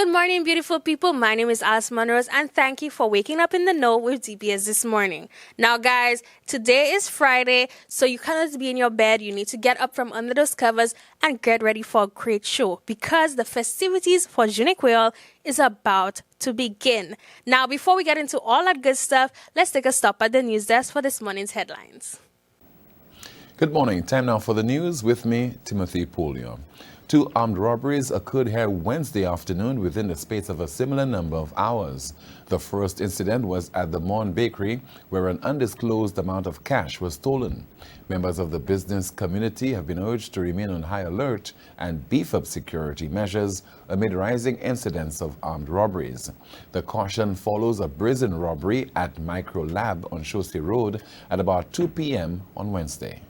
Good morning, beautiful people. My name is Alice Monrose, and thank you for waking up in the know with DBS this morning. Now, guys, today is Friday, so you cannot be in your bed. You need to get up from under those covers and get ready for a great show because the festivities for Juniqueal is about to begin. Now, before we get into all that good stuff, let's take a stop at the news desk for this morning's headlines. Good morning. Time now for the news with me, Timothy Polio. 2 armed robberies occurred here Wednesday afternoon within the space of a similar number of hours. The first incident was at the Mon Bakery, where an undisclosed amount of cash was stolen. Members of the business community have been urged to remain on high alert and beef up security measures amid rising incidents of armed robberies. The caution follows a brazen robbery at Micro Lab on Chaussee Road at about 2 p.m. on Wednesday.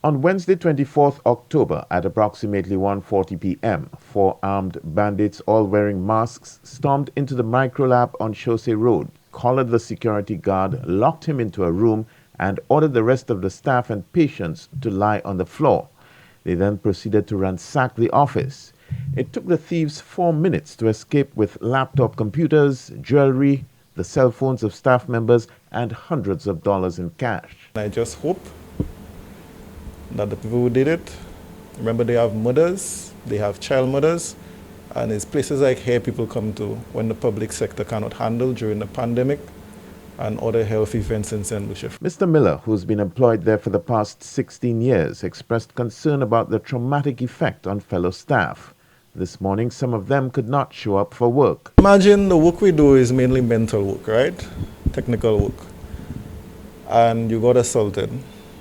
On Wednesday, 24th October, at approximately 1:40 p.m., 4 armed bandits, all wearing masks, stormed into the Microlab on Chaussee Road, collared the security guard, locked him into a room, and ordered the rest of the staff and patients to lie on the floor. They then proceeded to ransack the office. It took the thieves 4 minutes to escape with laptop computers, jewelry, the cell phones of staff members, and hundreds of dollars in cash. I just hope that the people who did it, remember they have mothers, they have child mothers, and it's places like here people come to when the public sector cannot handle during the pandemic and other health events in St. Lucia. Mr. Miller, who's been employed there for the past 16 years, expressed concern about the traumatic effect on fellow staff. This morning, some of them could not show up for work. Imagine the work we do is mainly mental work, right? Technical work. And you got assaulted.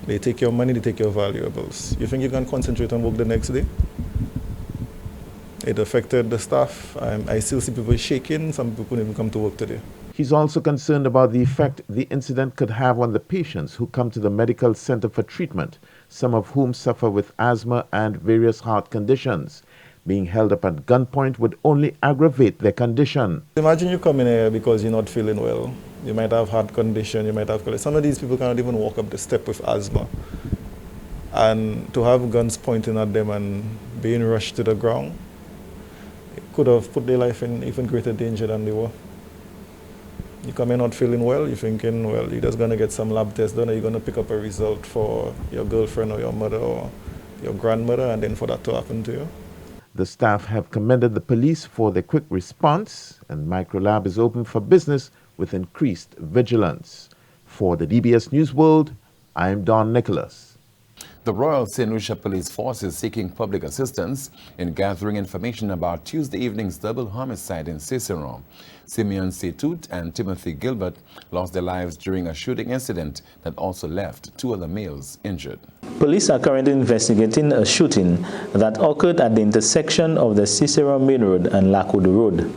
They take your money, they take your valuables. You think you can concentrate on work the next day? It affected the staff. I still see people shaking. Some people couldn't even come to work today. He's also concerned about the effect the incident could have on the patients who come to the medical center for treatment, some of whom suffer with asthma and various heart conditions. Being held up at gunpoint would only aggravate their condition. Imagine you come in here because you're not feeling well. You might have heart condition, you might have cholesterol. Some of these people cannot even walk up the step with asthma. And to have guns pointing at them and being rushed to the ground, it could have put their life in even greater danger than they were. You come in not feeling well, you're thinking, well, you're just going to get some lab tests done, or you're going to pick up a result for your girlfriend or your mother or your grandmother, and then for that to happen to you. The staff have commended the police for their quick response, and Microlab is open for business with increased vigilance. For the DBS News World, I'm Don Nicholas. The Royal St. Lucia Police Force is seeking public assistance in gathering information about Tuesday evening's double homicide in Cicero. Simeon Setut and Timothy Gilbert lost their lives during a shooting incident that also left 2 other males injured. Police are currently investigating a shooting that occurred at the intersection of the Cicero Main Road and Lackwood Road.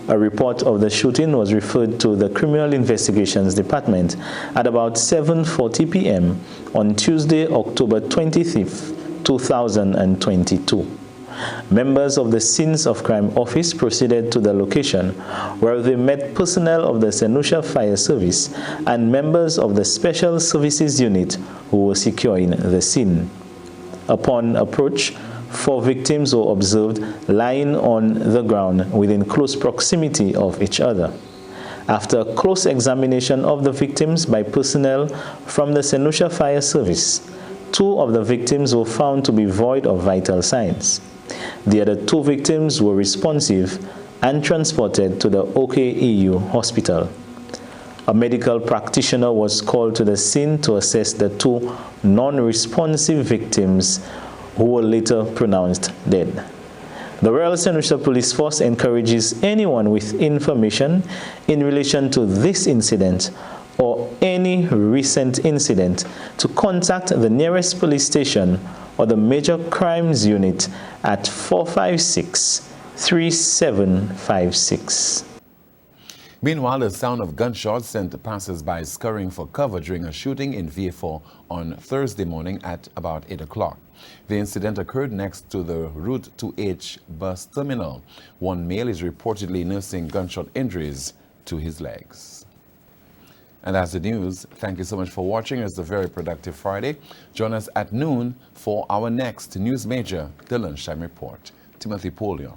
A report of the shooting was referred to the Criminal Investigations Department at about 7:40 p.m. on Tuesday, October 25th, 2022. Members of the Scenes of Crime Office proceeded to the location where they met personnel of the St. Lucia Fire Service and members of the Special Services Unit who were securing the scene. Upon approach, 4 victims were observed lying on the ground within close proximity of each other. After close examination of the victims by personnel from the St. Lucia Fire Service, 2 of the victims were found to be void of vital signs. The other 2 victims were responsive and transported to the OKEU hospital. A medical practitioner was called to the scene to assess the 2 non-responsive victims who were later pronounced dead. The Royal St. Lucia Police Force encourages anyone with information in relation to this incident or any recent incident to contact the nearest police station or the Major Crimes Unit at 456-3756. Meanwhile, the sound of gunshots sent passers-by scurrying for cover during a shooting in Vieux-Fort on Thursday morning at about 8 o'clock. The incident occurred next to the Route 2H bus terminal. 1 male is reportedly nursing gunshot injuries to his legs. And that's the news. Thank you so much for watching. It's a very productive Friday. Join us at noon for our next News Major, the Lunchtime Report. Timothy Polio.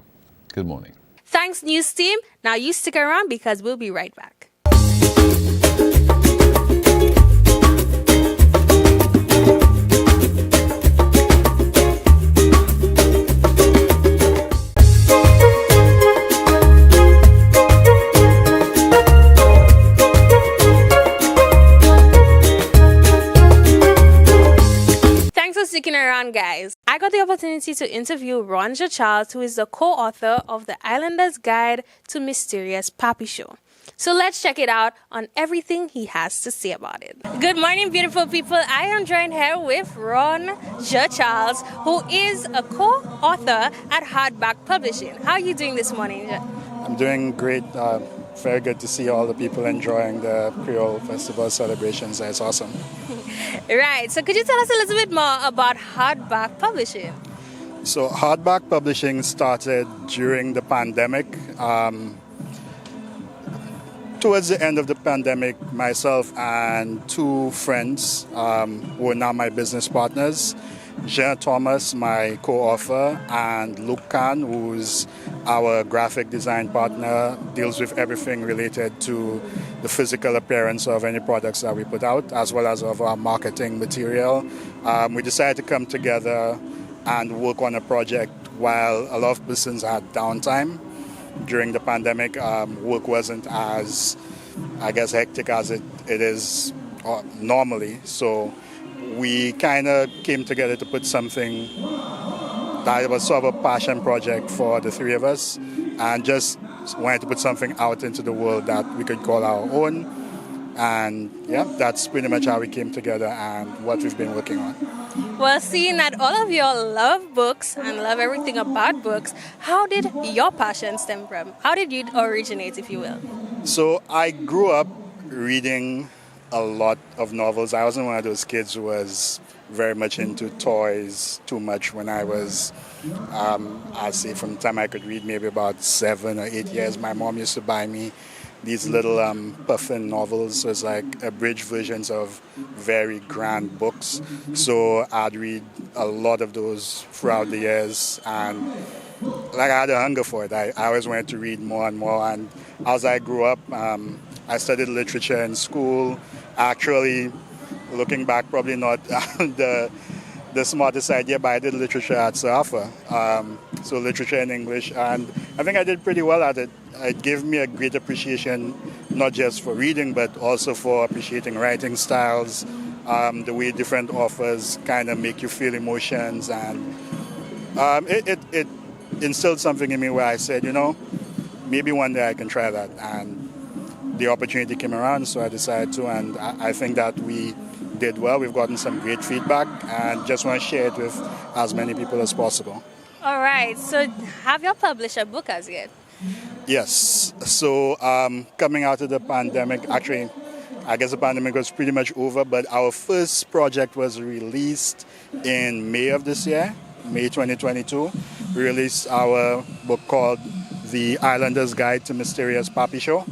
Good morning. Thanks, news team. Now you stick around because we'll be right back. Sticking around, guys. I got the opportunity to interview Ron J. Charles, who is the co-author of The Islander's Guide to Mysterious Papi Show. So let's check it out on everything he has to say about it. Good morning, beautiful people. I am joined here with Ron J. Charles, who is a co-author at Hardback Publishing. How are you doing this morning, J? I'm doing great. Very good to see all the people enjoying the Creole Festival celebrations. It's awesome. Right. So could you tell us a little bit more about Hardback Publishing? So Hardback Publishing started during the pandemic. Towards the end of the pandemic, myself and two friends who are now my business partners, Jean Thomas, my co-author, and Luke Khan, who's our graphic design partner, deals with everything related to the physical appearance of any products that we put out, as well as of our marketing material. We decided to come together and work on a project while a lot of persons had downtime. During the pandemic, work wasn't as, I guess, hectic as it is normally. So we kind of came together to put something that was sort of a passion project for the three of us, and just wanted to put something out into the world that we could call our own. And yeah, that's pretty much how we came together and what we've been working on. Well, seeing that all of you all love books and love everything about books, how did your passion stem from? How did you originate, if you will? So I grew up reading a lot of novels. I wasn't one of those kids who was very much into toys too much when I was, I'd say from the time I could read, maybe about 7 or 8 years. My mom used to buy me these little puffin novels. So it's like abridged versions of very grand books. So I'd read a lot of those throughout the years, and like I had a hunger for it. I always wanted to read more and more. And as I grew up, I studied literature in school. Actually, looking back, probably not the smartest idea, but I did literature at SAFA. So literature in English, and I think I did pretty well at it. It gave me a great appreciation, not just for reading, but also for appreciating writing styles, the way different authors kind of make you feel emotions, and it instilled something in me where I said, maybe one day I can try that. And the opportunity came around, so I decided to, and I think that we did well. We've gotten some great feedback, and just want to share it with as many people as possible. All right. So have you published a book as yet? Yes. So coming out of the pandemic, actually, I guess the pandemic was pretty much over, but our first project was released in May of this year, May 2022. We released our book called The Islander's Guide to Mysterious Papi Show.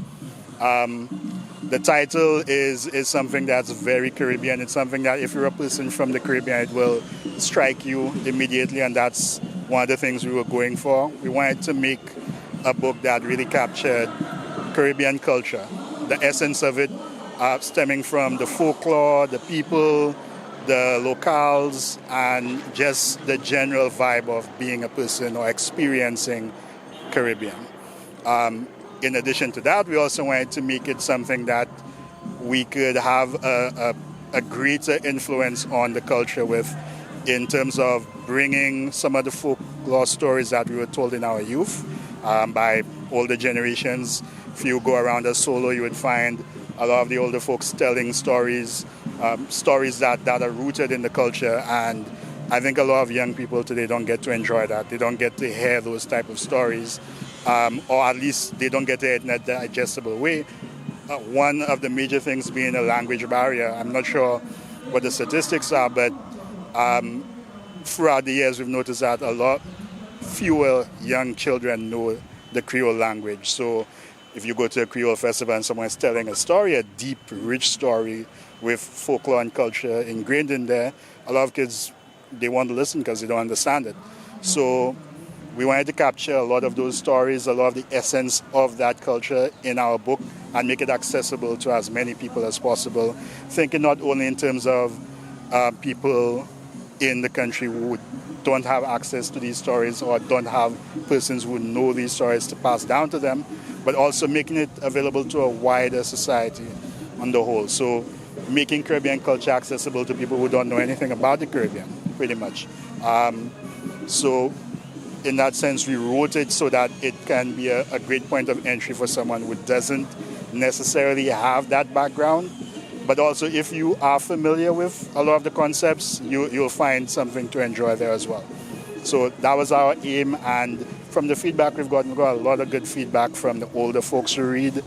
The title is something that's very Caribbean. It's something that if you're a person from the Caribbean, it will strike you immediately, and that's one of the things we were going for. We wanted to make a book that really captured Caribbean culture, the essence of it stemming from the folklore, the people, the locales, and just the general vibe of being a person or experiencing Caribbean. In addition to that, we also wanted to make it something that we could have a greater influence on the culture with, in terms of bringing some of the folklore stories that we were told in our youth by older generations. If you go around a solo, you would find a lot of the older folks telling stories, stories that are rooted in the culture. And I think a lot of young people today don't get to enjoy that. They don't get to hear those type of stories. Or at least they don't get it in a digestible way. One of the major things being a language barrier. I'm not sure what the statistics are, but throughout the years we've noticed that a lot fewer young children know the Creole language. So if you go to a Creole festival and someone's telling a story, a deep, rich story with folklore and culture ingrained in there, a lot of kids, they want to listen because they don't understand it. So we wanted to capture a lot of those stories, a lot of the essence of that culture in our book and make it accessible to as many people as possible. Thinking not only in terms of people in the country who don't have access to these stories or don't have persons who know these stories to pass down to them, but also making it available to a wider society on the whole. So making Caribbean culture accessible to people who don't know anything about the Caribbean, pretty much. So in that sense, we wrote it so that it can be a great point of entry for someone who doesn't necessarily have that background. But also, if you are familiar with a lot of the concepts, you'll find something to enjoy there as well. So that was our aim, and from the feedback we've got a lot of good feedback from the older folks who read,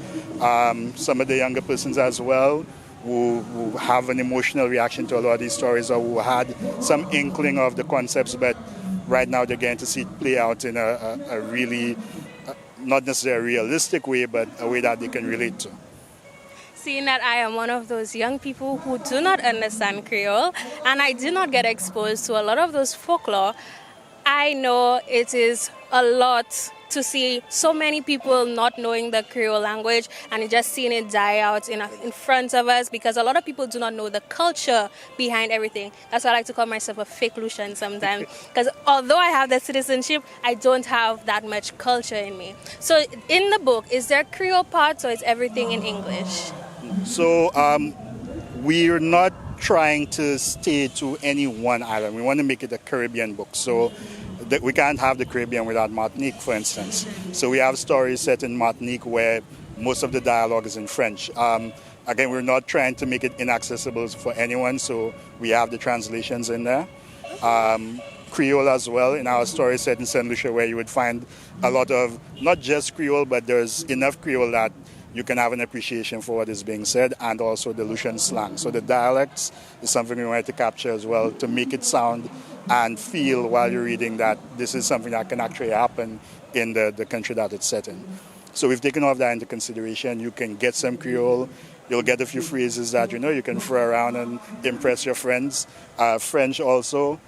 some of the younger persons as well, who have an emotional reaction to a lot of these stories or who had some inkling of the concepts, but right now they're getting to see it play out in a really, not necessarily realistic way, but a way that they can relate to. Seeing that I am one of those young people who do not understand Creole and I do not get exposed to a lot of those folklore, I know it is a lot to see so many people not knowing the Creole language and just seeing it die out in front of us, because a lot of people do not know the culture behind everything. That's why I like to call myself a fake Lucian sometimes, because although I have the citizenship, I don't have that much culture in me. So in the book, is there Creole parts or is everything in English? So we're not trying to stay to any one island. We want to make it a Caribbean book. So that we can't have the Caribbean without Martinique, for instance. So we have stories set in Martinique where most of the dialogue is in French. Again, we're not trying to make it inaccessible for anyone, so we have the translations in there. Creole as well in our story set in St. Lucia, where you would find a lot of, not just Creole, but there's enough Creole that you can have an appreciation for what is being said, and also the Lucian slang. So the dialects is something we wanted to capture as well, to make it sound and feel while you're reading that this is something that can actually happen in the country that it's set in. So we've taken all of that into consideration. You can get some Creole, you'll get a few phrases that you can throw around and impress your friends. French also.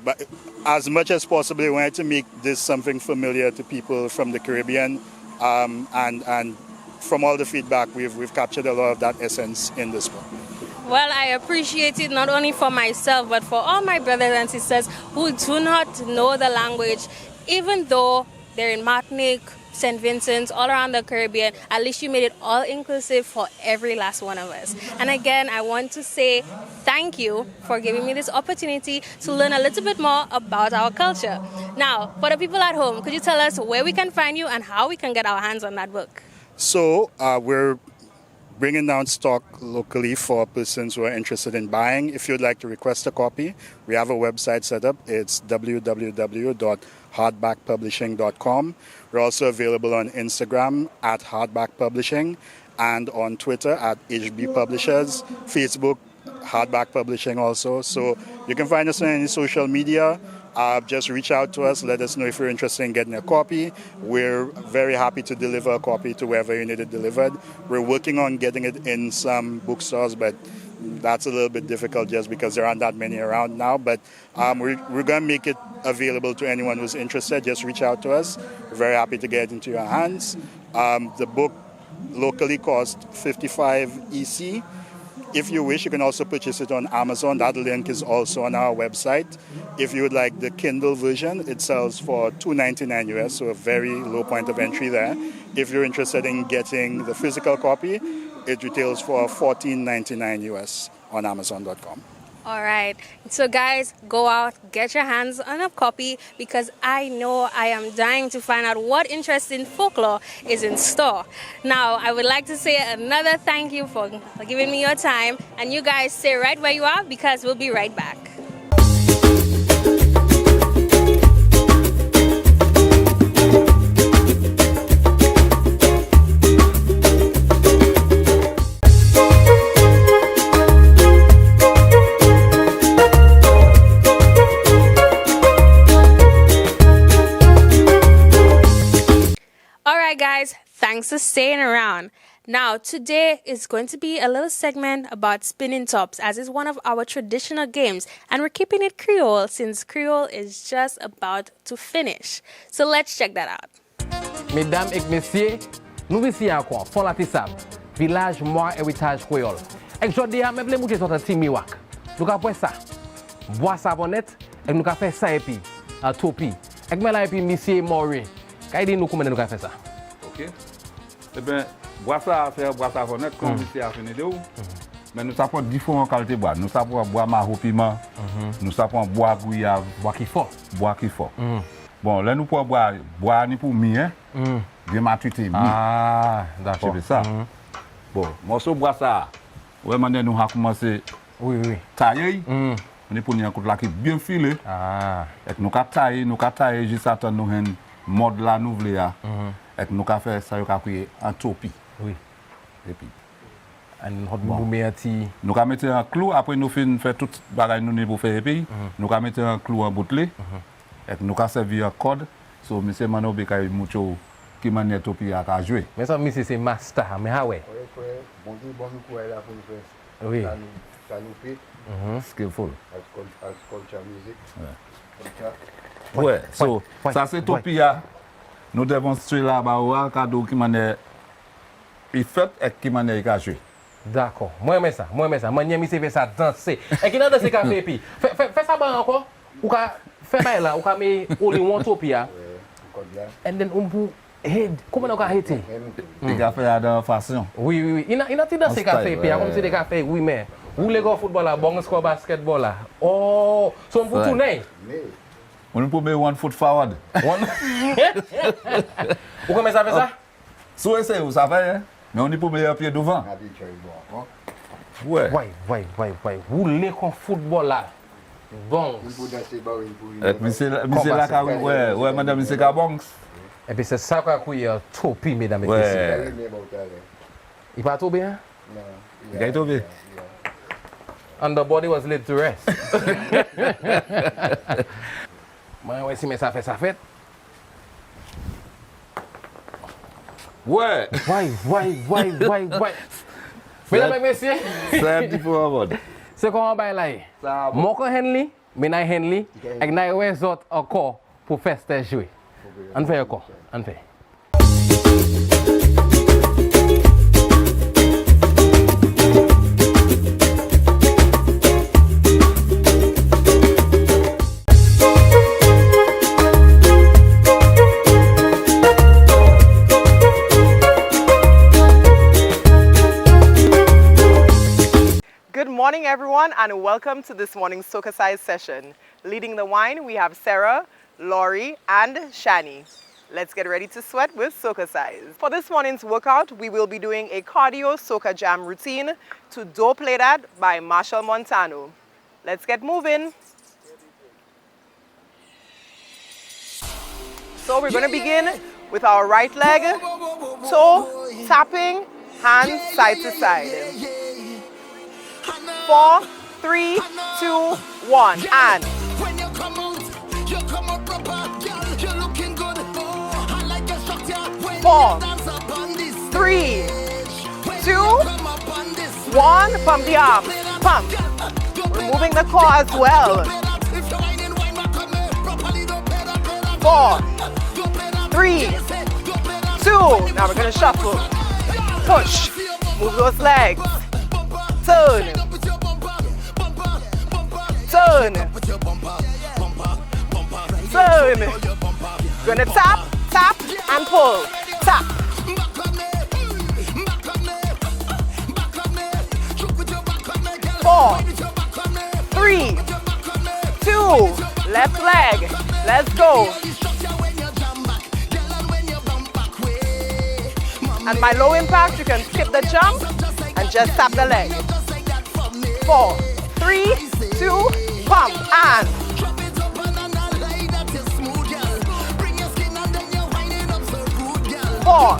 But as much as possible, we wanted to make this something familiar to people from the Caribbean, and from all the feedback, we've captured a lot of that essence in this book. Well, I appreciate it not only for myself, but for all my brothers and sisters who do not know the language, even though they're in Martinique, St. Vincent, all around the Caribbean. At least you made it all inclusive for every last one of us. And again, I want to say thank you for giving me this opportunity to learn a little bit more about our culture. Now, for the people at home, could you tell us where we can find you and how we can get our hands on that book? So we're bringing down stock locally for persons who are interested in buying. If you'd like to request a copy, we have a website set up. It's www.hardbackpublishing.com. We're also available on Instagram at Hardback Publishing and on Twitter at HB Publishers, Facebook, Hardback Publishing also. So you can find us on any social media. Just reach out to us. Let us know if you're interested in getting a copy. We're very happy to deliver a copy to wherever you need it delivered. We're working on getting it in some bookstores, but that's a little bit difficult just because there aren't that many around now. But we're going to make it available to anyone who's interested. Just reach out to us. We're very happy to get it into your hands. The book locally costs $55 EC. If you wish, you can also purchase it on Amazon. That link is also on our website. If you would like the Kindle version, it sells for $2.99 US, so a very low point of entry there. If you're interested in getting the physical copy, it retails for $14.99 US on Amazon.com. All right. So guys, go out, get your hands on a copy, because I know I am dying to find out what interesting folklore is in store. Now, I would like to say another thank you for giving me your time. And you guys stay right where you are, because we'll be right back. Guys, thanks for staying around. Now, today is going to be a little segment about spinning tops, as is one of our traditional games, and we're keeping it Creole since Creole is just about to finish. So let's check that out. Mesdames et messieurs, nous ici encore, Fond la Tissab, village moi héritage créole. Et aujourd'hui, je vais vous montrer notre petit miwak. Nous allons faire ça, boire savonnette, et nous allons faire ça et puis, à topi. Et nous allons faire monsieur Maury. Qu'est-ce que nous allons faire ça? Ok. Eh bien, boire savonnette, comme ici à Fénédéo. Mais nous savons différentes qualités de bois. Nous savons boire marron piment, nous savons boire gouillave. Bois qui fort. Bois qui fort. Bon, là nous pouvons boire ni pour mi, hein. Bien maturité mi. Ah, d'accord. C'est ça. Bon, morceau bois ça. Ouais, maintenant nous avons commencé Oui. tailler. On est pour un coup de la qui bien filé. Ah. Et nous avons taillé jusqu'à temps nous un mode là nous voulons. Et nous avons fait ça en topi. Oui. Et puis Nous avons mis un clou, après nous fait tout le bagage nous pour faire et puis nous avons mis un clou en bouteille. Et nous avons servi un code. So, M. Manobe a eu mucho qui m'a topi à jouer. Mais ça, monsieur, c'est master. Mais ah ouais. Oui. Skillful. Culture music. Ouais. So, ça c'est topi. Nous démontrons là-bas un cadeau qui m'a fait et qui m'a joué. D'accord. Moi, j'aime ça. Moi, j'aime ça danser. Et qui n'a dansé café et puis. Fais ça bien encore. Ou fais bien là. Ou mettre only one topia. And then head. Comment on a été? Il a fait de façon. Oui. Il a dansé café et puis. Comme c'est des cafés. Oui, mais. Ou les gars football là, bon score basketball là. Oh, so on peut tourner. On peut mettre one foot forward. Ou comment ça fait ça? So c'est vous savez hein. Mais on peut mettre un pied devant. Ouais. Ou les gars football là. Bon. Monsieur là ouais madame monsieur Kabongs. Et puis c'est ça qu'on a topi mesdames et messieurs. Il pas trop bien? Non. Il est tombé. And the body was laid to rest. Moi, ouais, si mais ça fait. Ouais. Why? Mesdames et messieurs, C'est différent. c'est comment on va là? Moi, Henley, mais na Henley, et na ouais autres encore pour faire ce jouer. On fait encore, on fait. Good morning, everyone, and welcome to this morning's Soca Size session. Leading the wine, we have Sarah, Laurie, and Shani. Let's get ready to sweat with Soca Size. For this morning's workout, we will be doing a cardio Soca Jam routine to Do Play That by Marshall Montano. Let's get moving. So we're going to begin with our right leg, toe, tapping, hands side to side. 4, 3, 2, 1, and 4, 3, 2, 1, pump the arms, pump. Removing the core as well. 4, 3, 2, now we're gonna shuffle, push, move those legs, turn, gonna tap, and pull, tap. 4, 3, 2, left leg, let's go. And my low impact, you can skip the jump and just tap the leg. 4, 3, 2, pump, and 4,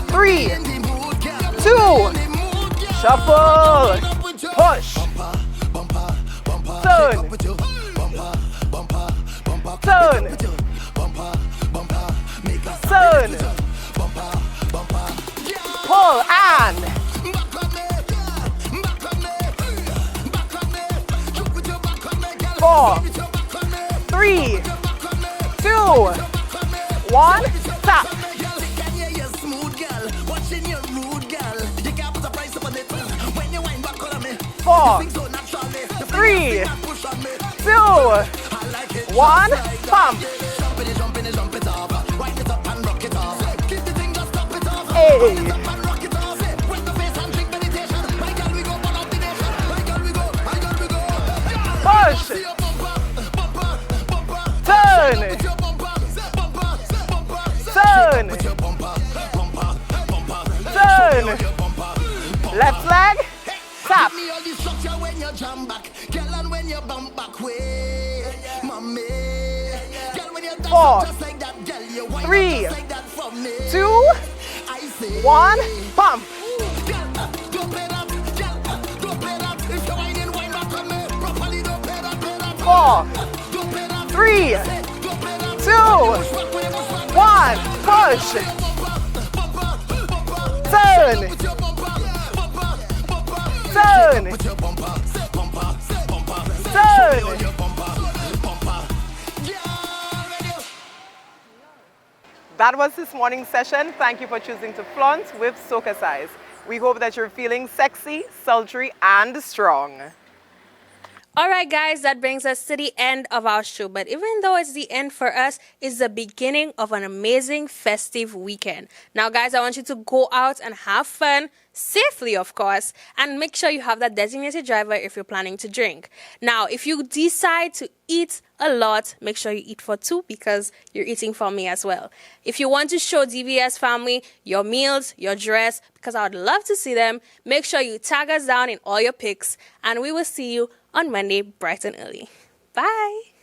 3, 2, shuffle, push, turn, pull, 3, 2, 1, stop. 4, 3, 2, 1, pump. 8. Push. Turn. Turn. Turn. Left leg. Tap. 4, 3, 2, 1, pump. 4, 3, 2, 1, push. Turn. Turn. Turn. That was this morning's session. Thank you for choosing to flaunt with Soca Size. We hope that you're feeling sexy, sultry, and strong. All right, guys, that brings us to the end of our show. But even though it's the end for us, it's the beginning of an amazing festive weekend. Now, guys, I want you to go out and have fun, safely, of course, and make sure you have that designated driver if you're planning to drink. Now, if you decide to eat a lot, make sure you eat for two because you're eating for me as well. If you want to show DVS family your meals, your dress, because I would love to see them, make sure you tag us down in all your pics, and we will see you on Monday bright and early. Bye.